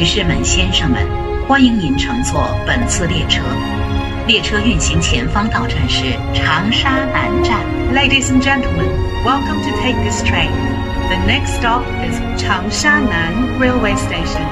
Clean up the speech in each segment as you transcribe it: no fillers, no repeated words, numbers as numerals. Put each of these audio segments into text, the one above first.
女士们、先生们，欢迎您乘坐本次列车。列车运行前方到站是长沙南站。Ladies and gentlemen, welcome to take this train. The next stop is Changsha Nan Railway Station.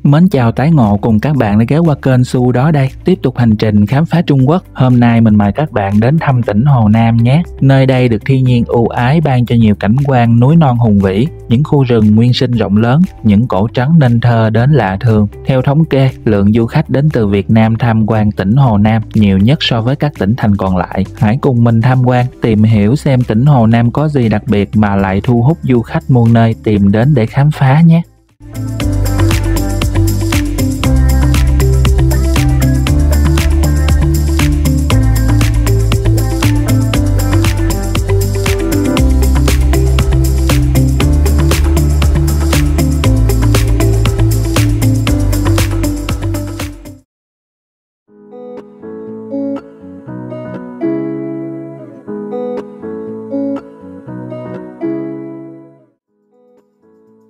Mến chào tái ngộ cùng các bạn đã ghé qua kênh Su đó đây. Tiếp tục hành trình khám phá Trung Quốc. Hôm nay mình mời các bạn đến thăm tỉnh Hồ Nam nhé. Nơi đây được thiên nhiên ưu ái ban cho nhiều cảnh quan núi non hùng vĩ, những khu rừng nguyên sinh rộng lớn, những cổ trấn nên thơ đến lạ thường. Theo thống kê, lượng du khách đến từ Việt Nam tham quan tỉnh Hồ Nam nhiều nhất so với các tỉnh thành còn lại. Hãy cùng mình tham quan, tìm hiểu xem tỉnh Hồ Nam có gì đặc biệt mà lại thu hút du khách muôn nơi tìm đến để khám phá nhé.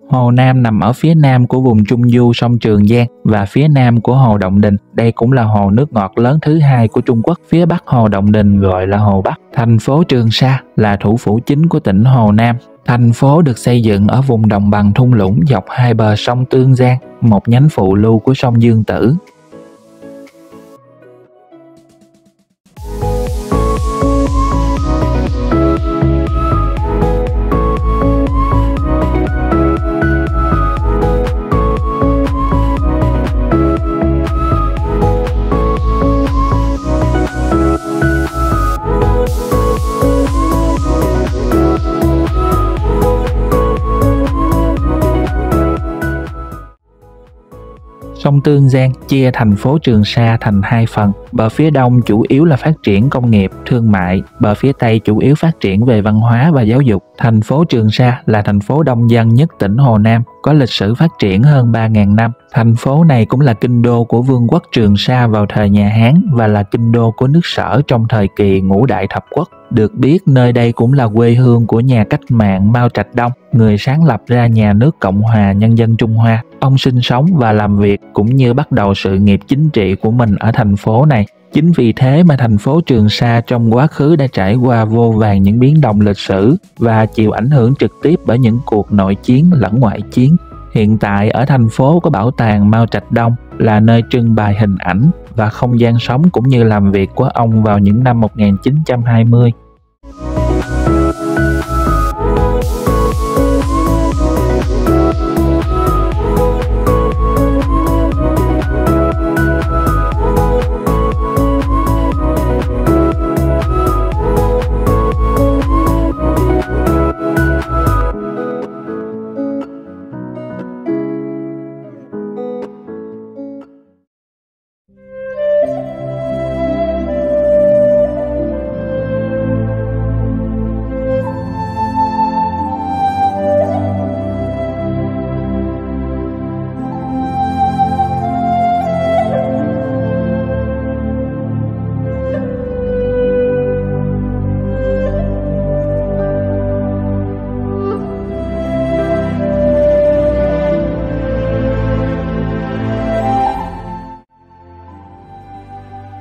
Hồ Nam nằm ở phía nam của vùng trung du sông Trường Giang và phía nam của hồ Động Đình. Đây cũng là hồ nước ngọt lớn thứ hai của Trung Quốc. Phía bắc hồ Động Đình gọi là Hồ Bắc. Thành phố Trường Sa là thủ phủ chính của tỉnh Hồ Nam. Thành phố được xây dựng ở vùng đồng bằng thung lũng dọc hai bờ sông Tương Giang, một nhánh phụ lưu của sông Dương Tử. Sông Tương Giang chia thành phố Trường Sa thành hai phần. Bờ phía đông chủ yếu là phát triển công nghiệp, thương mại, bờ phía tây chủ yếu phát triển về văn hóa và giáo dục. Thành phố Trường Sa là thành phố đông dân nhất tỉnh Hồ Nam, có lịch sử phát triển hơn 3.000 năm. Thành phố này cũng là kinh đô của Vương quốc Trường Sa vào thời nhà Hán và là kinh đô của nước Sở trong thời kỳ Ngũ Đại Thập Quốc. Được biết, nơi đây cũng là quê hương của nhà cách mạng Mao Trạch Đông, người sáng lập ra nhà nước Cộng hòa Nhân dân Trung Hoa. Ông sinh sống và làm việc cũng như bắt đầu sự nghiệp chính trị của mình ở thành phố này. Chính vì thế mà thành phố Trường Sa trong quá khứ đã trải qua vô vàn những biến động lịch sử và chịu ảnh hưởng trực tiếp bởi những cuộc nội chiến lẫn ngoại chiến. Hiện tại ở thành phố có bảo tàng Mao Trạch Đông là nơi trưng bày hình ảnh và không gian sống cũng như làm việc của ông vào những năm 1920.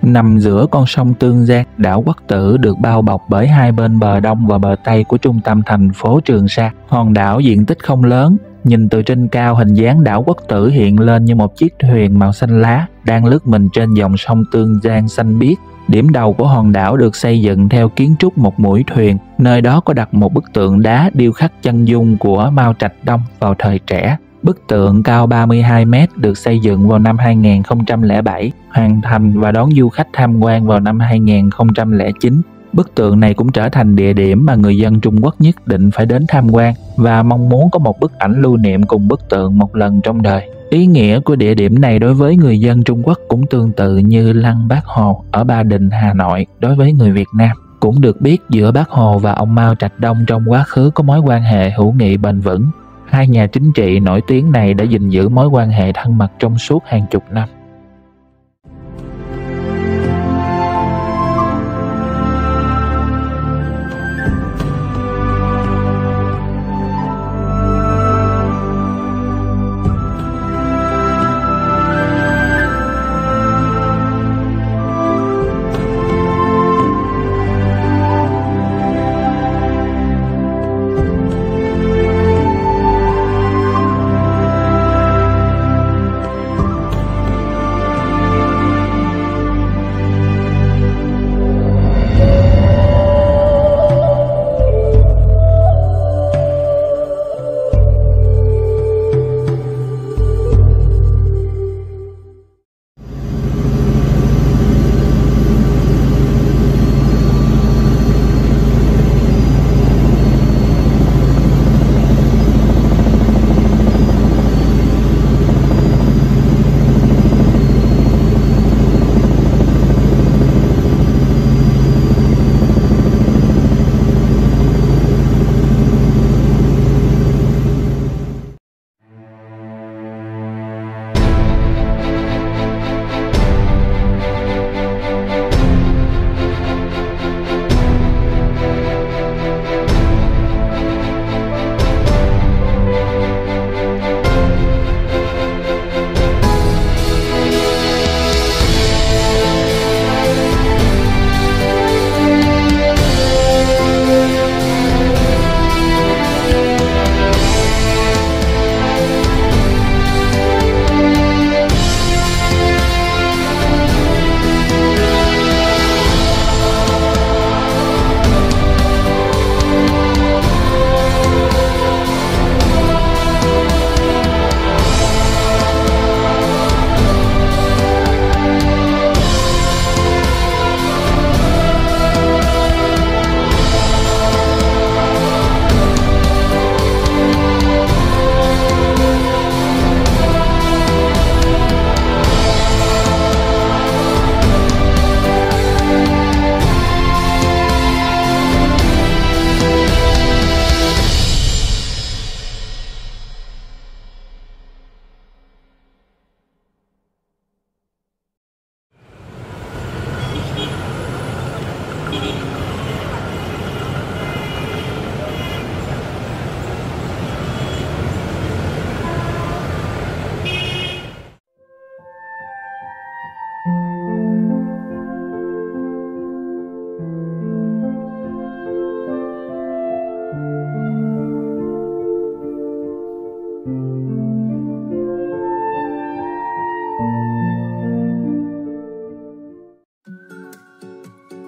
Nằm giữa con sông Tương Giang, đảo Quốc Tử được bao bọc bởi hai bên bờ đông và bờ tây của trung tâm thành phố Trường Sa. Hòn đảo diện tích không lớn, nhìn từ trên cao hình dáng đảo Quốc Tử hiện lên như một chiếc thuyền màu xanh lá đang lướt mình trên dòng sông Tương Giang xanh biếc. Điểm đầu của hòn đảo được xây dựng theo kiến trúc một mũi thuyền, nơi đó có đặt một bức tượng đá điêu khắc chân dung của Mao Trạch Đông vào thời trẻ. Bức tượng cao 32 m được xây dựng vào năm 2007, hoàn thành và đón du khách tham quan vào năm 2009. Bức tượng này cũng trở thành địa điểm mà người dân Trung Quốc nhất định phải đến tham quan và mong muốn có một bức ảnh lưu niệm cùng bức tượng một lần trong đời. Ý nghĩa của địa điểm này đối với người dân Trung Quốc cũng tương tự như Lăng Bác Hồ ở Ba Đình, Hà Nội đối với người Việt Nam. Cũng được biết giữa Bác Hồ và ông Mao Trạch Đông trong quá khứ có mối quan hệ hữu nghị bền vững. Hai nhà chính trị nổi tiếng này đã gìn giữ mối quan hệ thân mật trong suốt hàng chục năm.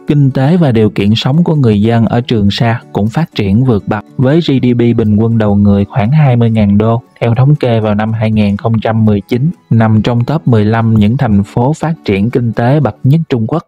Kinh tế và điều kiện sống của người dân ở Trường Sa cũng phát triển vượt bậc, với GDP bình quân đầu người khoảng 20.000 đô, theo thống kê vào năm 2019, nằm trong top 15 những thành phố phát triển kinh tế bậc nhất Trung Quốc.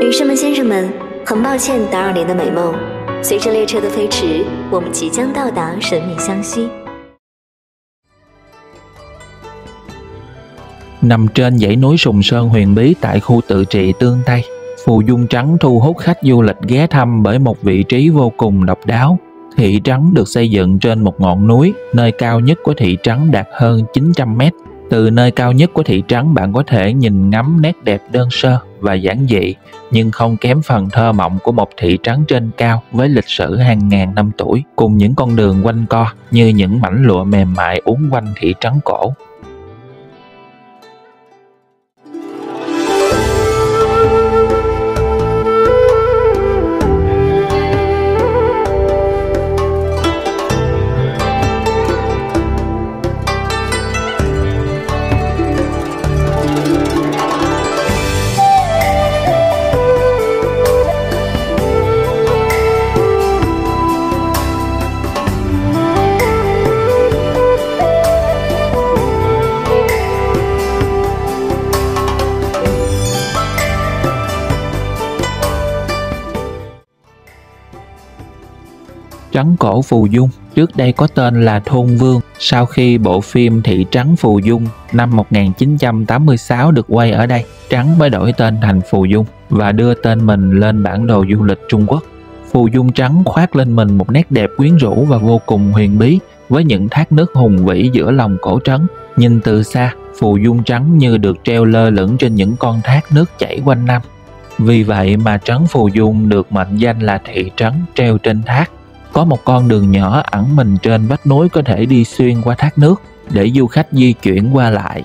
女士们、先生们，很抱歉打扰您的美梦。随着列车的飞驰，我们即将到达神秘湘西。 Nằm trên dãy núi Sùng Sơn huyền bí tại khu tự trị Tương Tây, Phù Dung Trắng thu hút khách du lịch ghé thăm bởi một vị trí vô cùng độc đáo. Thị trấn được xây dựng trên một ngọn núi, nơi cao nhất của thị trấn đạt hơn 900 mét. Từ nơi cao nhất của thị trấn bạn có thể nhìn ngắm nét đẹp đơn sơ và giản dị, nhưng không kém phần thơ mộng của một thị trấn trên cao với lịch sử hàng ngàn năm tuổi, cùng những con đường quanh co như những mảnh lụa mềm mại uốn quanh thị trấn cổ. trấn cổ Phù Dung, trước đây có tên là Thôn Vương. Sau khi bộ phim Thị trấn Phù Dung năm 1986 được quay ở đây, Trấn mới đổi tên thành Phù Dung và đưa tên mình lên bản đồ du lịch Trung Quốc. Phù Dung Trấn khoác lên mình một nét đẹp quyến rũ và vô cùng huyền bí, với những thác nước hùng vĩ giữa lòng cổ trấn. Nhìn từ xa, Phù Dung Trấn như được treo lơ lửng trên những con thác nước chảy quanh năm. Vì vậy mà trấn Phù Dung được mệnh danh là thị trấn treo trên thác. Có một con đường nhỏ ẩn mình trên vách núi có thể đi xuyên qua thác nước để du khách di chuyển qua lại.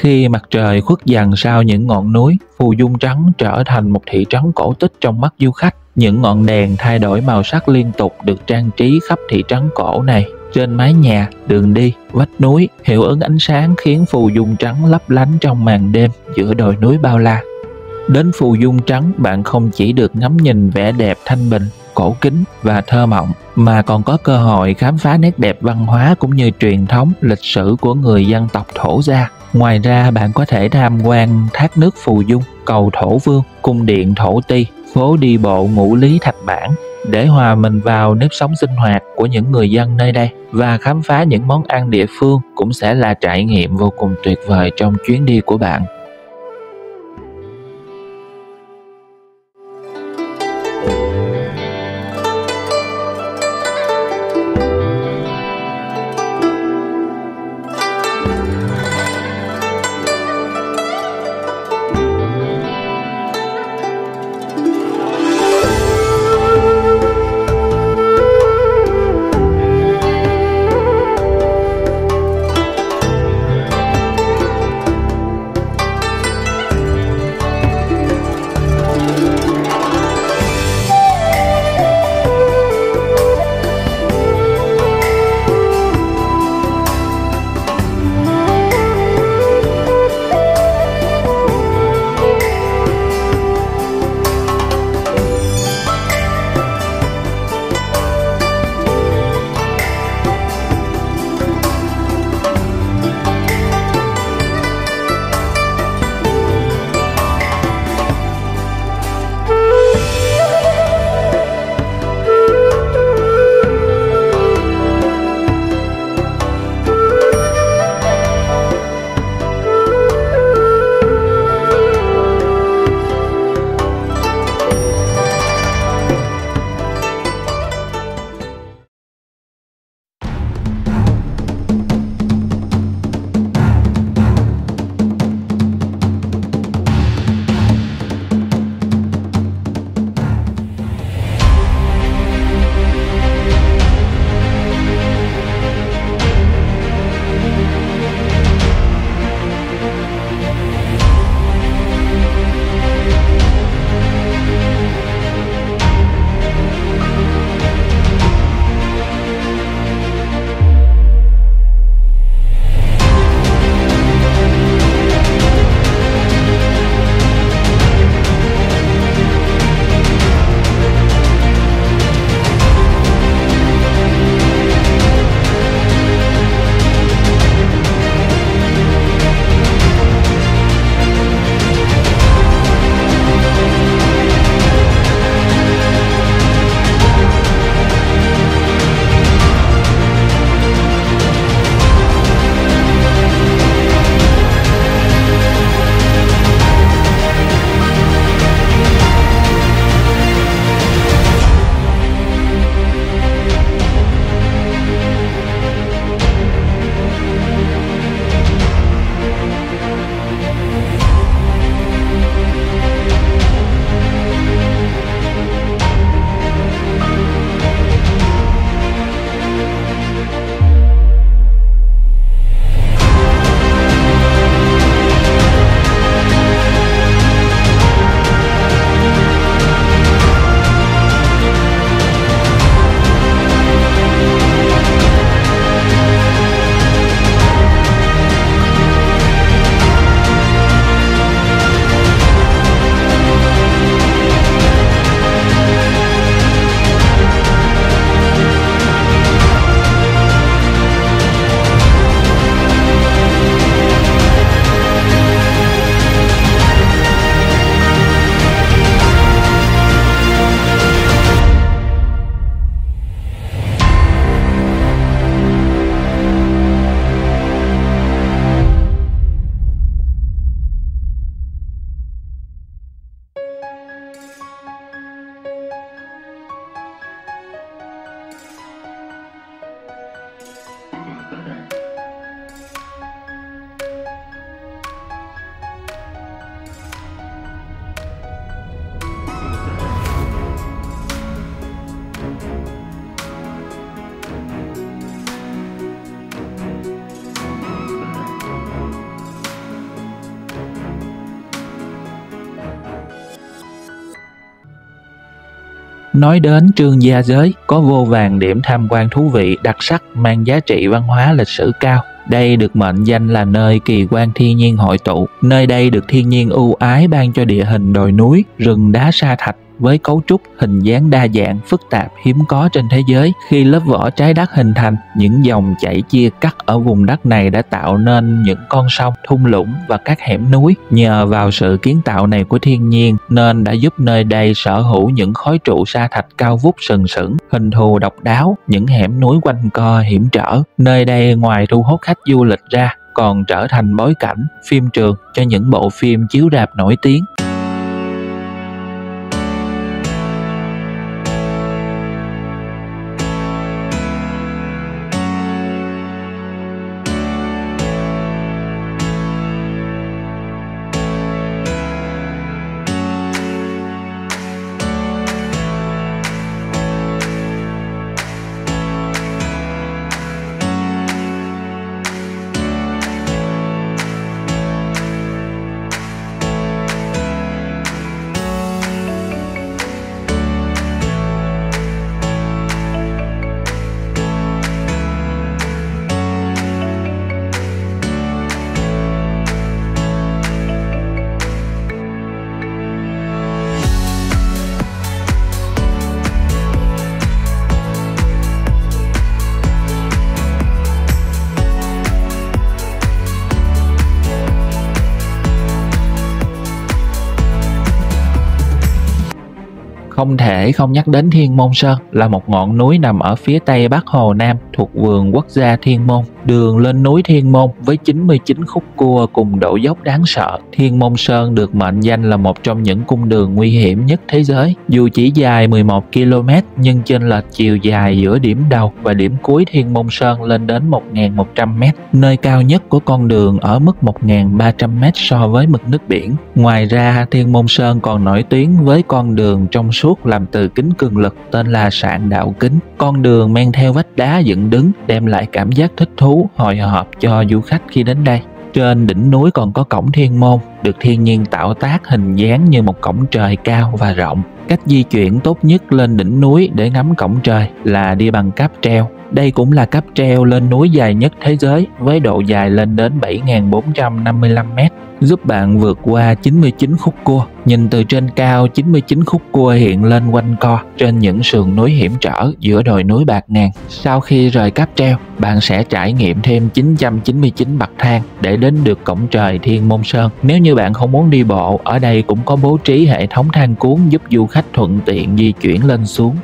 Khi mặt trời khuất dần sau những ngọn núi, Phù Dung Trấn trở thành một thị trấn cổ tích trong mắt du khách. Những ngọn đèn thay đổi màu sắc liên tục được trang trí khắp thị trấn cổ này. Trên mái nhà, đường đi, vách núi, hiệu ứng ánh sáng khiến Phù Dung Trấn lấp lánh trong màn đêm giữa đồi núi bao la. Đến Phù Dung Trấn, bạn không chỉ được ngắm nhìn vẻ đẹp thanh bình, cổ kính và thơ mộng, mà còn có cơ hội khám phá nét đẹp văn hóa cũng như truyền thống, lịch sử của người dân tộc Thổ Gia. Ngoài ra, bạn có thể tham quan thác nước Phù Dung, cầu Thổ Vương, cung điện Thổ Ti, phố đi bộ Ngũ Lý Thạch Bản để hòa mình vào nếp sống sinh hoạt của những người dân nơi đây, và khám phá những món ăn địa phương cũng sẽ là trải nghiệm vô cùng tuyệt vời trong chuyến đi của bạn. Nói đến Trương Gia Giới, có vô vàn điểm tham quan thú vị, đặc sắc, mang giá trị văn hóa lịch sử cao. Đây được mệnh danh là nơi kỳ quan thiên nhiên hội tụ. Nơi đây được thiên nhiên ưu ái ban cho địa hình đồi núi, rừng đá sa thạch với cấu trúc, hình dáng đa dạng, phức tạp, hiếm có trên thế giới. Khi lớp vỏ trái đất hình thành, những dòng chảy chia cắt ở vùng đất này đã tạo nên những con sông, thung lũng và các hẻm núi. Nhờ vào sự kiến tạo này của thiên nhiên nên đã giúp nơi đây sở hữu những khối trụ sa thạch cao vút sừng sững, hình thù độc đáo, những hẻm núi quanh co hiểm trở. Nơi đây ngoài thu hút khách du lịch ra, còn trở thành bối cảnh, phim trường cho những bộ phim chiếu rạp nổi tiếng. Không thể không nhắc đến Thiên Môn Sơn, là một ngọn núi nằm ở phía tây bắc Hồ Nam thuộc vườn quốc gia Thiên Môn. Đường lên núi Thiên Môn với 99 khúc cua cùng độ dốc đáng sợ. Thiên Môn Sơn được mệnh danh là một trong những cung đường nguy hiểm nhất thế giới. Dù chỉ dài 11 km nhưng chênh lệch chiều dài giữa điểm đầu và điểm cuối Thiên Môn Sơn lên đến 1.100 m. Nơi cao nhất của con đường ở mức 1.300 m so với mực nước biển. Ngoài ra, Thiên Môn Sơn còn nổi tiếng với con đường trong suốt làm từ kính cường lực tên là Sạn Đạo Kính. Con đường men theo vách đá dựng đứng đem lại cảm giác thích thú, hồi hộp cho du khách khi đến đây. Trên đỉnh núi còn có cổng Thiên Môn, được thiên nhiên tạo tác hình dáng như một cổng trời cao và rộng. Cách di chuyển tốt nhất lên đỉnh núi để ngắm cổng trời là đi bằng cáp treo. Đây cũng là cáp treo lên núi dài nhất thế giới với độ dài lên đến 7.455 m, giúp bạn vượt qua 99 khúc cua. Nhìn từ trên cao, 99 khúc cua hiện lên quanh co trên những sườn núi hiểm trở giữa đồi núi bạt ngàn. Sau khi rời cáp treo, bạn sẽ trải nghiệm thêm 999 bậc thang để đến được cổng trời Thiên Môn Sơn. Nếu như bạn không muốn đi bộ, ở đây cũng có bố trí hệ thống thang cuốn giúp du khách thuận tiện di chuyển lên xuống.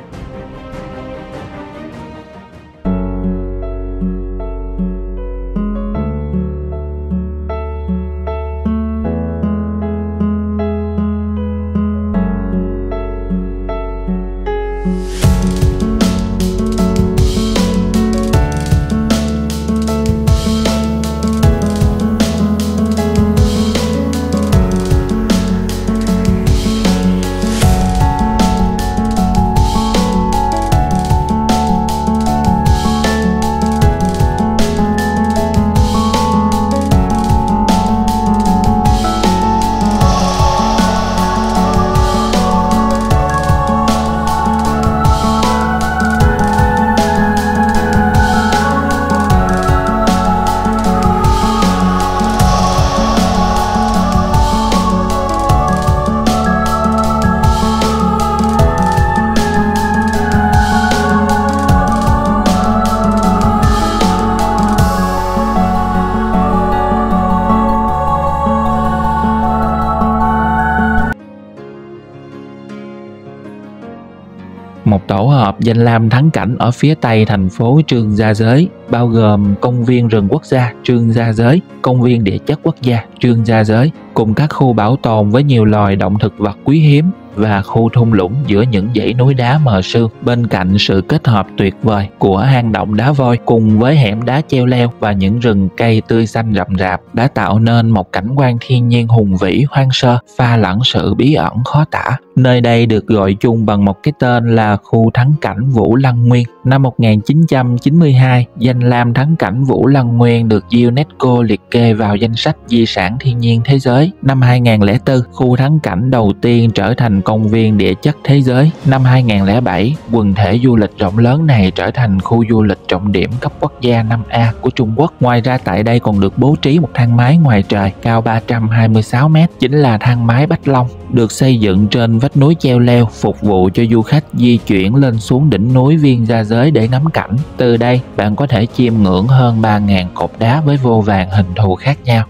Một tổ hợp danh lam thắng cảnh ở phía tây thành phố Trương Gia Giới, bao gồm công viên rừng quốc gia Trương Gia Giới, công viên địa chất quốc gia Trương Gia Giới, cùng các khu bảo tồn với nhiều loài động thực vật quý hiếm và khu thung lũng giữa những dãy núi đá mờ sương. Bên cạnh sự kết hợp tuyệt vời của hang động đá vôi cùng với hẻm đá treo leo và những rừng cây tươi xanh rậm rạp đã tạo nên một cảnh quan thiên nhiên hùng vĩ hoang sơ, pha lẫn sự bí ẩn khó tả. Nơi đây được gọi chung bằng một cái tên là khu thắng cảnh Vũ Lăng Nguyên. Năm 1992, danh lam thắng cảnh Vũ Lăng Nguyên được UNESCO liệt kê vào danh sách di sản thiên nhiên thế giới. Năm 2004, khu thắng cảnh đầu tiên trở thành thành công viên địa chất thế giới. Năm 2007, quần thể du lịch rộng lớn này trở thành khu du lịch trọng điểm cấp quốc gia 5A của Trung Quốc. Ngoài ra tại đây còn được bố trí một thang máy ngoài trời cao 326 m, chính là thang máy Bách Long, được xây dựng trên vách núi treo leo, phục vụ cho du khách di chuyển lên xuống đỉnh núi Viên Gia Giới để ngắm cảnh. Từ đây, bạn có thể chiêm ngưỡng hơn 3.000 cột đá với vô vàn hình thù khác nhau.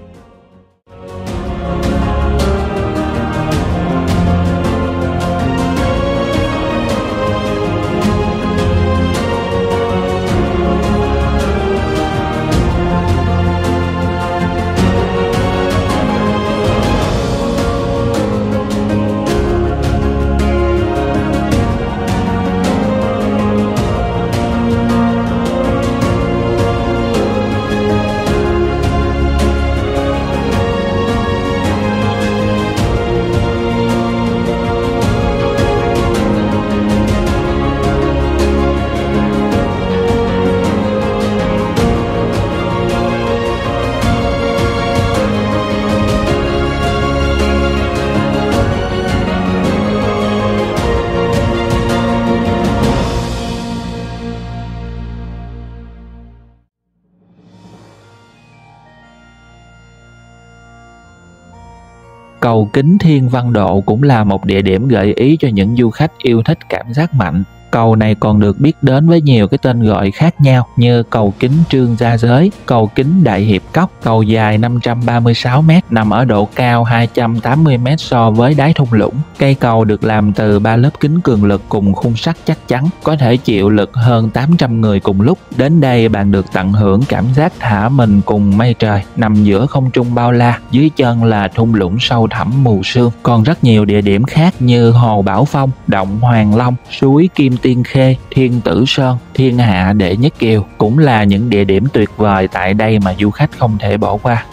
Cầu Kính Thiên Văn Độ cũng là một địa điểm gợi ý cho những du khách yêu thích cảm giác mạnh. Cầu này còn được biết đến với nhiều cái tên gọi khác nhau như cầu kính Trương Gia Giới, cầu kính Đại Hiệp Cốc. Cầu dài 536 m, nằm ở độ cao 280 m so với đáy thung lũng. Cây cầu được làm từ 3 lớp kính cường lực cùng khung sắt chắc chắn, có thể chịu lực hơn 800 người cùng lúc. Đến đây bạn được tận hưởng cảm giác thả mình cùng mây trời, nằm giữa không trung bao la, dưới chân là thung lũng sâu thẳm mù sương. Còn rất nhiều địa điểm khác như Hồ Bảo Phong, Động Hoàng Long, suối Kim Tiên Khê, Thiên Tử Sơn, Thiên Hạ Đệ Nhất Kiều cũng là những địa điểm tuyệt vời tại đây mà du khách không thể bỏ qua.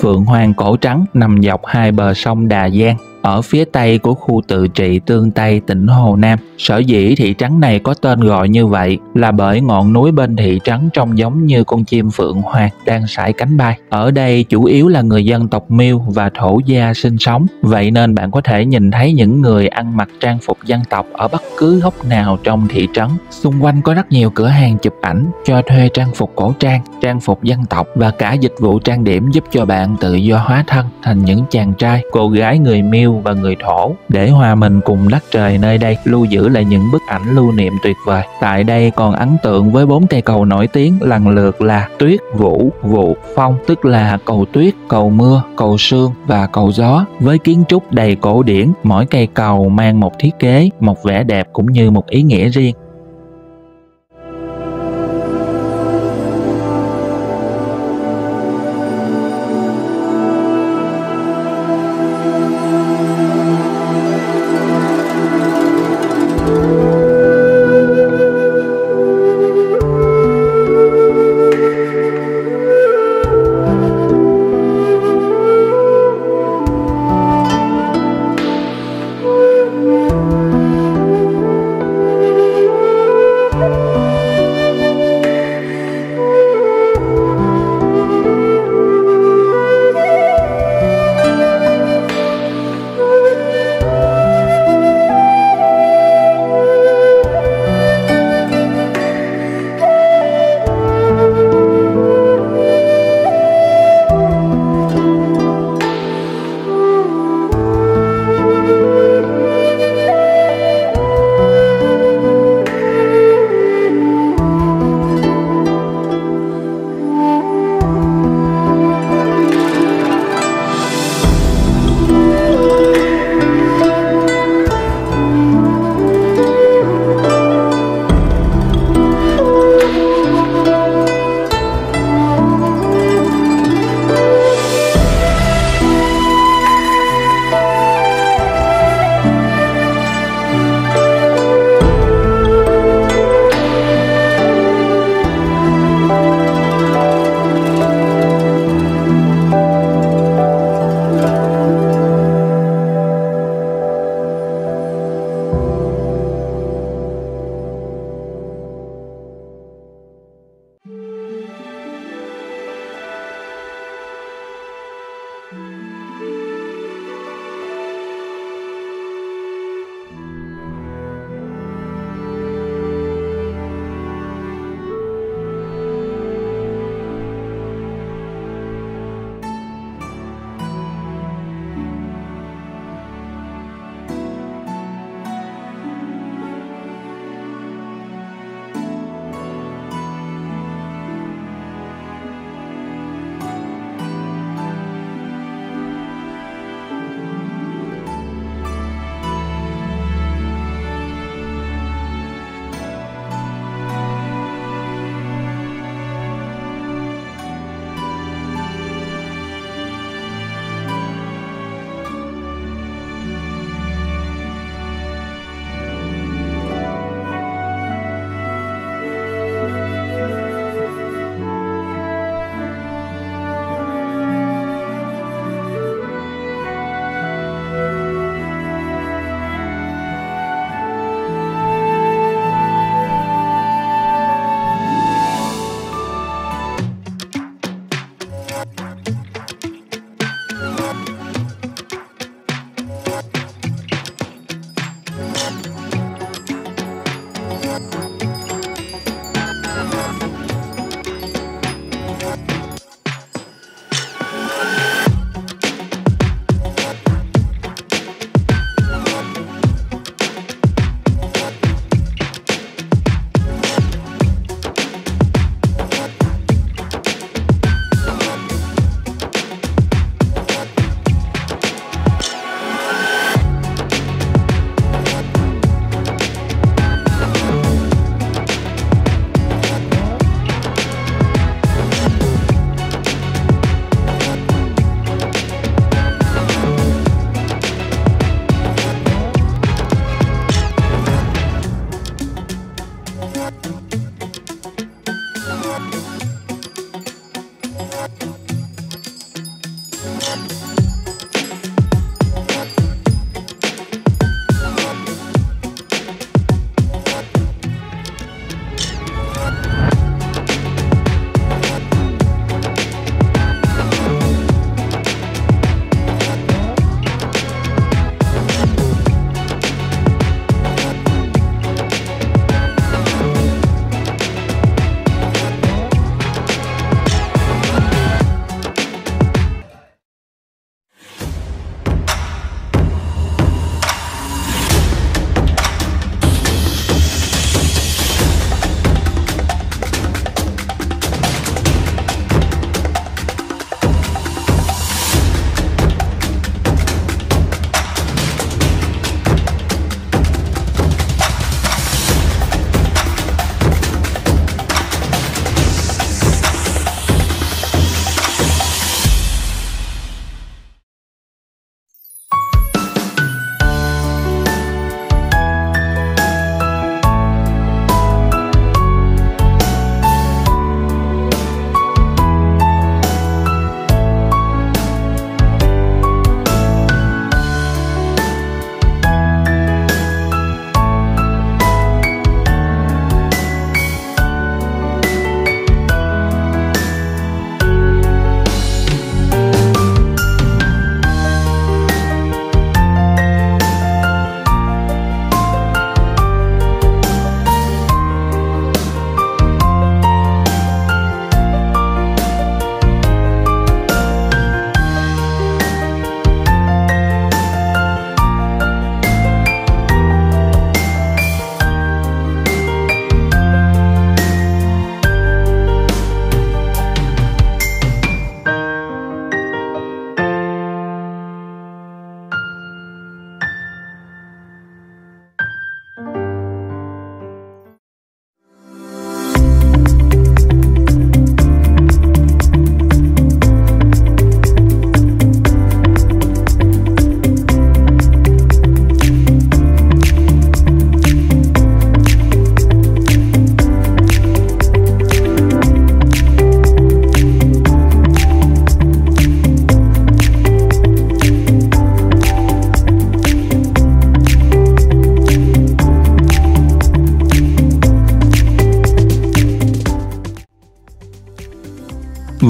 Phượng Hoàng cổ trắng nằm dọc hai bờ sông Đà Giang, ở phía tây của khu tự trị Tương Tây, tỉnh Hồ Nam. Sở dĩ thị trấn này có tên gọi như vậy là bởi ngọn núi bên thị trấn trông giống như con chim phượng hoàng đang sải cánh bay. Ở đây chủ yếu là người dân tộc Miêu và Thổ Gia sinh sống, vậy nên bạn có thể nhìn thấy những người ăn mặc trang phục dân tộc ở bất cứ góc nào trong thị trấn. Xung quanh có rất nhiều cửa hàng chụp ảnh, cho thuê trang phục cổ trang, trang phục dân tộc và cả dịch vụ trang điểm giúp cho bạn tự do hóa thân thành những chàng trai, cô gái người Miêu và người Thổ để hòa mình cùng đất trời nơi đây, lưu giữ lại những bức ảnh lưu niệm tuyệt vời. Tại đây còn ấn tượng với 4 cây cầu nổi tiếng lần lượt là Tuyết, Vũ, Vụ, Phong, tức là cầu tuyết, cầu mưa, cầu sương và cầu gió, với kiến trúc đầy cổ điển. Mỗi cây cầu mang một thiết kế, một vẻ đẹp cũng như một ý nghĩa riêng.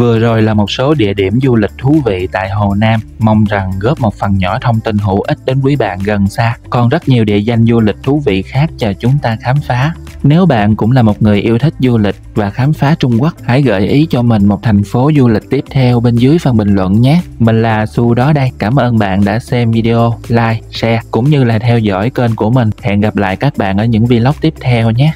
Vừa rồi là một số địa điểm du lịch thú vị tại Hồ Nam, mong rằng góp một phần nhỏ thông tin hữu ích đến quý bạn gần xa. Còn rất nhiều địa danh du lịch thú vị khác chờ chúng ta khám phá. Nếu bạn cũng là một người yêu thích du lịch và khám phá Trung Quốc, hãy gợi ý cho mình một thành phố du lịch tiếp theo bên dưới phần bình luận nhé. Mình là Su đó đây, cảm ơn bạn đã xem video, like, share cũng như là theo dõi kênh của mình. Hẹn gặp lại các bạn ở những vlog tiếp theo nhé.